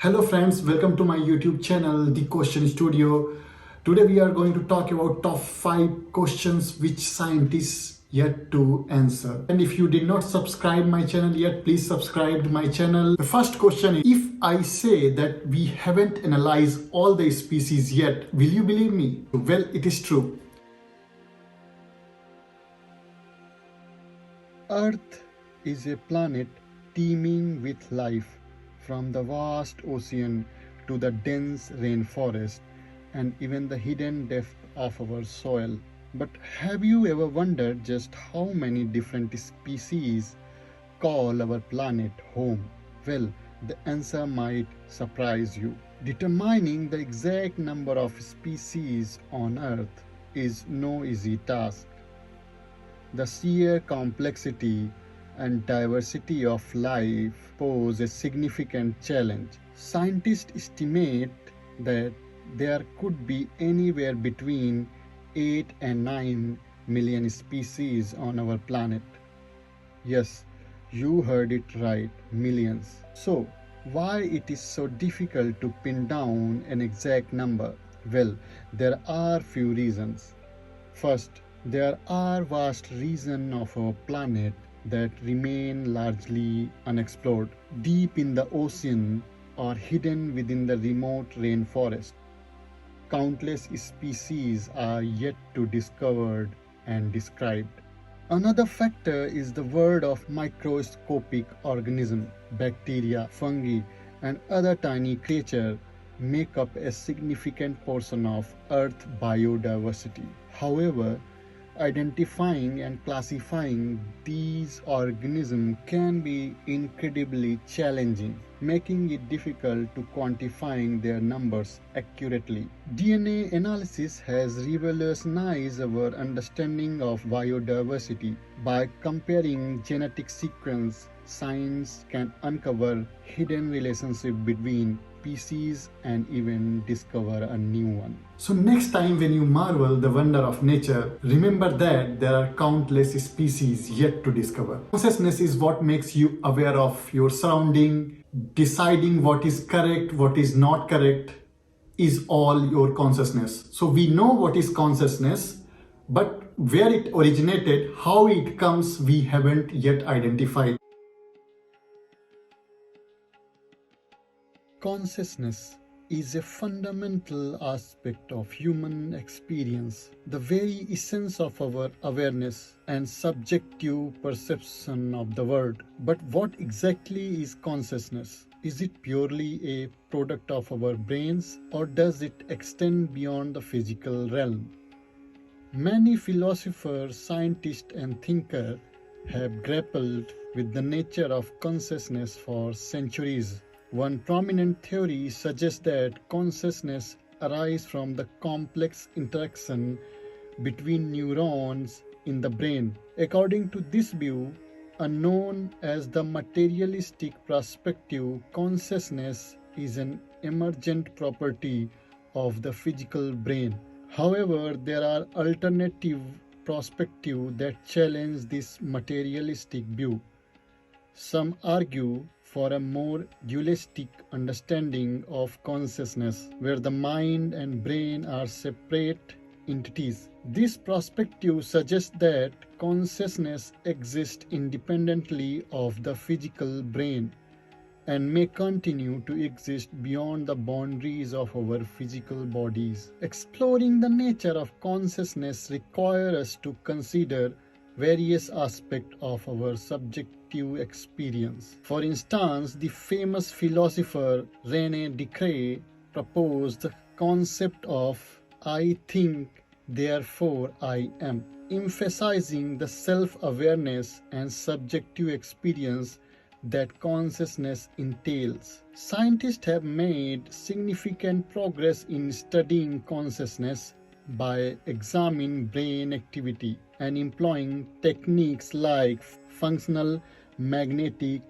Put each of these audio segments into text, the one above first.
Hello friends, welcome to my YouTube channel, The Question Studio. Today we are going to talk about top 5 questions which scientists yet to answer. And if you did not subscribe my channel yet, please subscribe to my channel. The first question is, if I say that we haven't analyzed all the species yet, will you believe me? Well, it is true. Earth is a planet teeming with life. From the vast ocean to the dense rainforest and even the hidden depth of our soil. But have you ever wondered just how many different species call our planet home? Well, the answer might surprise you. Determining the exact number of species on Earth is no easy task. The sheer complexity and diversity of life pose a significant challenge. Scientists estimate that there could be anywhere between 8 and 9 million species on our planet. Yes, you heard it right, millions. So, why it is so difficult to pin down an exact number? Well, there are few reasons. First, there are vast regions of our planet that remain largely unexplored, deep in the ocean or hidden within the remote rainforest. Countless species are yet to be discovered and described. Another factor is the world of microscopic organisms, bacteria, fungi, and other tiny creatures make up a significant portion of Earth's biodiversity. However, identifying and classifying these organisms can be incredibly challenging, making it difficult to quantify their numbers accurately. DNA analysis has revolutionized our understanding of biodiversity. By comparing genetic sequence, science can uncover hidden relationships between species and even discover a new one. So next time when you marvel the wonder of nature, remember that there are countless species yet to discover. Consciousness is what makes you aware of your surrounding, deciding what is correct, what is not correct is all your consciousness. So we know what is consciousness, but where it originated, how it comes, we haven't yet identified. Consciousness is a fundamental aspect of human experience, the very essence of our awareness and subjective perception of the world. But what exactly is consciousness? Is it purely a product of our brains, or does it extend beyond the physical realm? Many philosophers, scientists, and thinkers have grappled with the nature of consciousness for centuries. One prominent theory suggests that consciousness arises from the complex interaction between neurons in the brain. According to this view, known as the materialistic perspective, consciousness is an emergent property of the physical brain. However, there are alternative perspectives that challenge this materialistic view. Some argue for a more dualistic understanding of consciousness, where the mind and brain are separate entities. This perspective suggests that consciousness exists independently of the physical brain and may continue to exist beyond the boundaries of our physical bodies. Exploring the nature of consciousness requires us to consider various aspects of our subjective experience. For instance, the famous philosopher René Descartes proposed the concept of I think, therefore I am, emphasizing the self-awareness and subjective experience that consciousness entails. Scientists have made significant progress in studying consciousness by examining brain activity and employing techniques like functional magnetic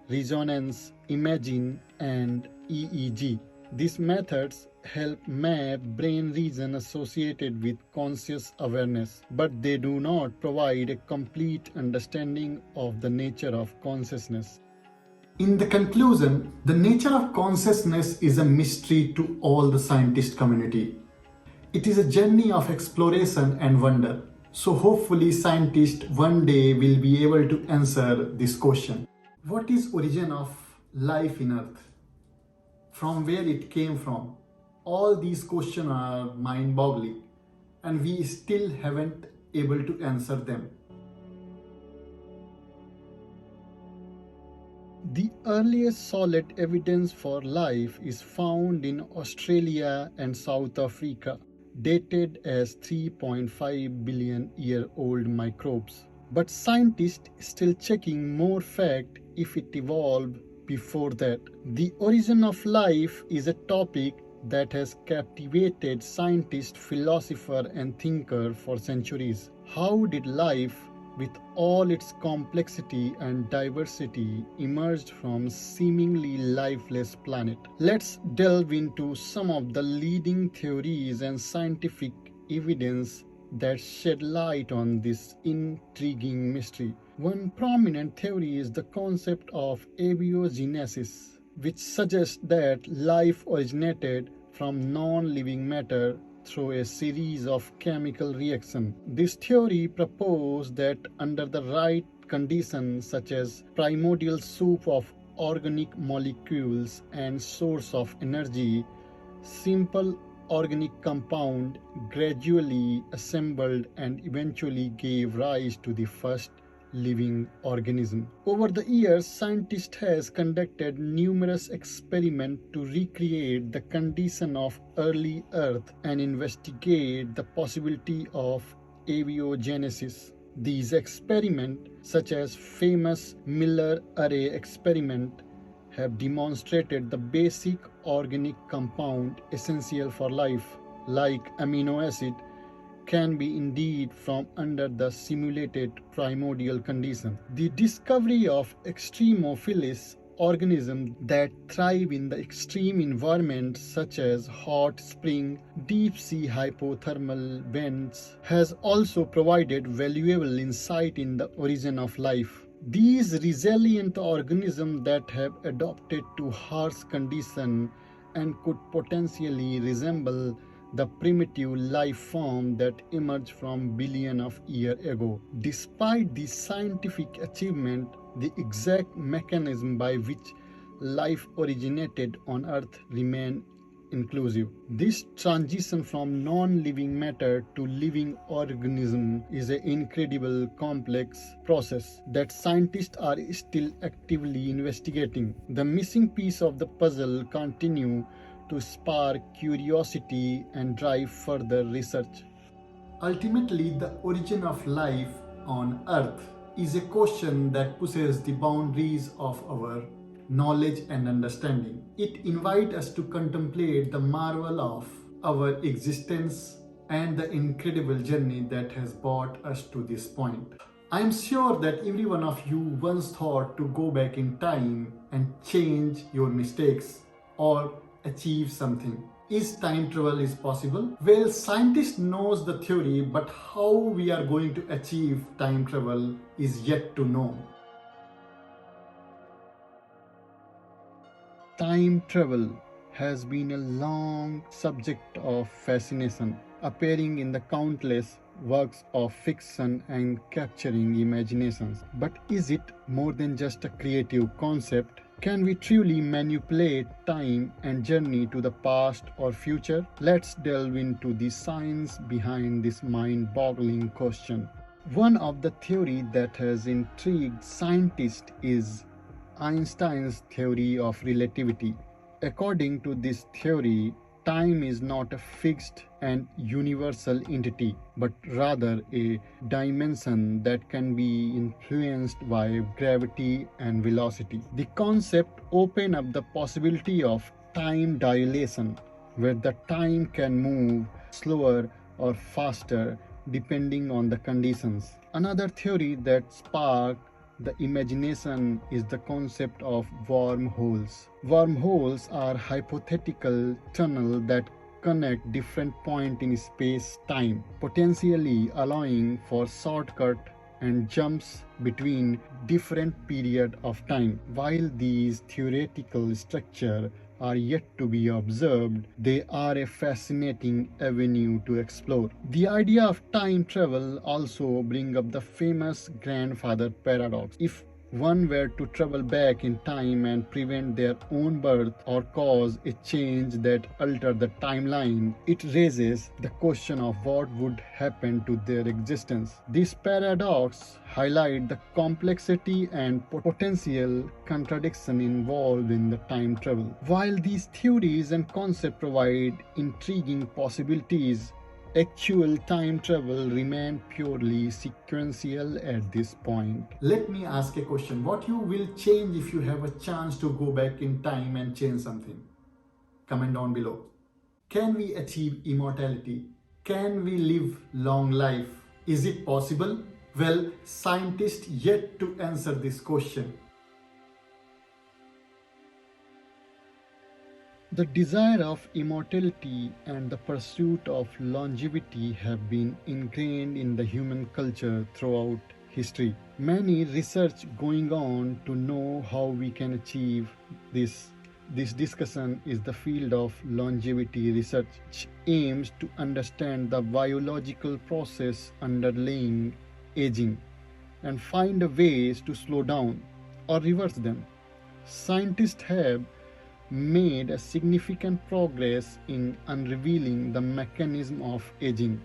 resonance imaging and EEG. These methods help map brain regions associated with conscious awareness, but they do not provide a complete understanding of the nature of consciousness. In the conclusion, the nature of consciousness is a mystery to all the scientist community. It is a journey of exploration and wonder. So hopefully scientists one day will be able to answer this question. What is origin of life in Earth? From where it came from? All these questions are mind-boggling and we still haven't able to answer them. The earliest solid evidence for life is found in Australia and South Africa, dated as 3.5 billion year old microbes. But scientists still checking more fact if it evolved before that. The origin of life is a topic that has captivated scientists, philosophers, and thinkers for centuries. How did life, with all its complexity and diversity, emerged from seemingly lifeless planet? Let's delve into some of the leading theories and scientific evidence that shed light on this intriguing mystery. One prominent theory is the concept of abiogenesis, which suggests that life originated from non-living matter through a series of chemical reactions. This theory proposed that under the right conditions, such as primordial soup of organic molecules and source of energy, simple organic compound gradually assembled and eventually gave rise to the first living organism. Over the years, scientists has conducted numerous experiments to recreate the condition of early Earth and investigate the possibility of abiogenesis. These experiments, such as famous Miller array experiment, have demonstrated the basic organic compound essential for life, like amino acid, can be indeed from under the simulated primordial condition. The discovery of extremophilous organisms that thrive in the extreme environments such as hot spring, deep sea hypothermal vents has also provided valuable insight in the origin of life. These resilient organisms that have adapted to harsh conditions and could potentially resemble the primitive life form that emerged from billions of years ago. Despite this scientific achievement, the exact mechanism by which life originated on Earth remain inclusive. This transition from non-living matter to living organism is an incredible complex process that scientists are still actively investigating. The missing piece of the puzzle continue to spark curiosity and drive further research. Ultimately, the origin of life on Earth is a question that pushes the boundaries of our knowledge and understanding. It invites us to contemplate the marvel of our existence and the incredible journey that has brought us to this point. I am sure that every one of you once thought to go back in time and change your mistakes or achieve something. Is time travel is possible? Well, scientists knows the theory, but how we are going to achieve time travel is yet to know. Time travel has been a long subject of fascination, appearing in the countless works of fiction and capturing imaginations. But is it more than just a creative concept? Can we truly manipulate time and journey to the past or future? Let's delve into the science behind this mind-boggling question. One of the theories that has intrigued scientists is Einstein's theory of relativity. According to this theory, time is not a fixed and universal entity, but rather a dimension that can be influenced by gravity and velocity. The concept opens up the possibility of time dilation, where the time can move slower or faster depending on the conditions. Another theory that sparked the imagination is the concept of wormholes. Wormholes are hypothetical tunnels that connect different points in space-time, potentially allowing for shortcut and jumps between different periods of time. While these theoretical structures are yet to be observed, they are a fascinating avenue to explore. The idea of time travel also brings up the famous grandfather paradox. If one were to travel back in time and prevent their own birth or cause a change that altered the timeline, it raises the question of what would happen to their existence. This paradox highlights the complexity and potential contradiction involved in the time travel. While these theories and concepts provide intriguing possibilities, actual time travel remains purely sequential at this point. Let me ask a question. What you will change if you have a chance to go back in time and change something? Comment down below. Can we achieve immortality? Can we live long life? Is it possible? Well, scientists yet to answer this question. The desire of immortality and the pursuit of longevity have been ingrained in the human culture throughout history. Many research going on to know how we can achieve this. This discussion is the field of longevity research, which aims to understand the biological process underlying aging and find ways to slow down or reverse them. Scientists have made a significant progress in unrevealing the mechanism of aging,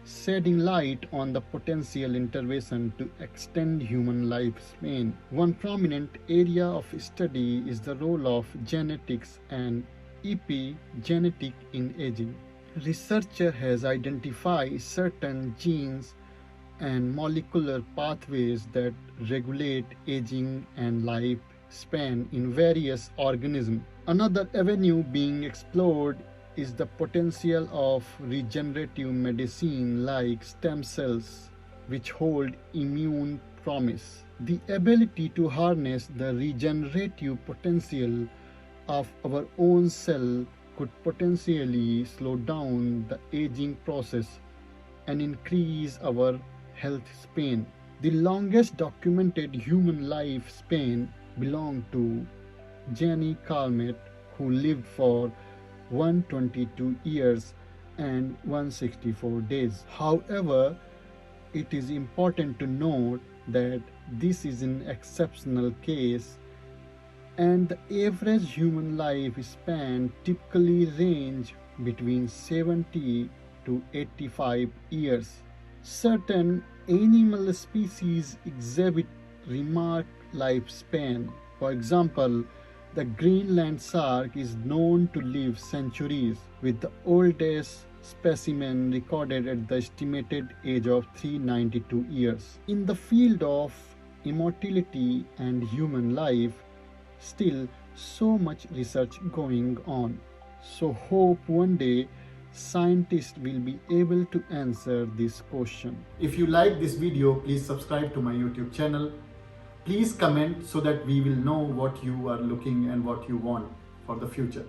shedding light on the potential intervention to extend human lifespan. One prominent area of study is the role of genetics and epigenetic in aging. Researcher has identified certain genes and molecular pathways that regulate aging and lifespan in various organisms. Another avenue being explored is the potential of regenerative medicine like stem cells, which hold immune promise. The ability to harness the regenerative potential of our own cell could potentially slow down the aging process and increase our health span. The longest documented human lifespan belonged to Jenny Calmet, who lived for 122 years and 164 days. However, it is important to note that this is an exceptional case and the average human lifespan typically range between 70 to 85 years. Certain animal species exhibit remarkable lifespan. For example, the Greenland shark is known to live centuries, with the oldest specimen recorded at the estimated age of 392 years. In the field of immortality and human life, still so much research going on. So hope one day scientists will be able to answer this question. If you like this video, please subscribe to my YouTube channel. Please comment so that we will know what you are looking and what you want for the future.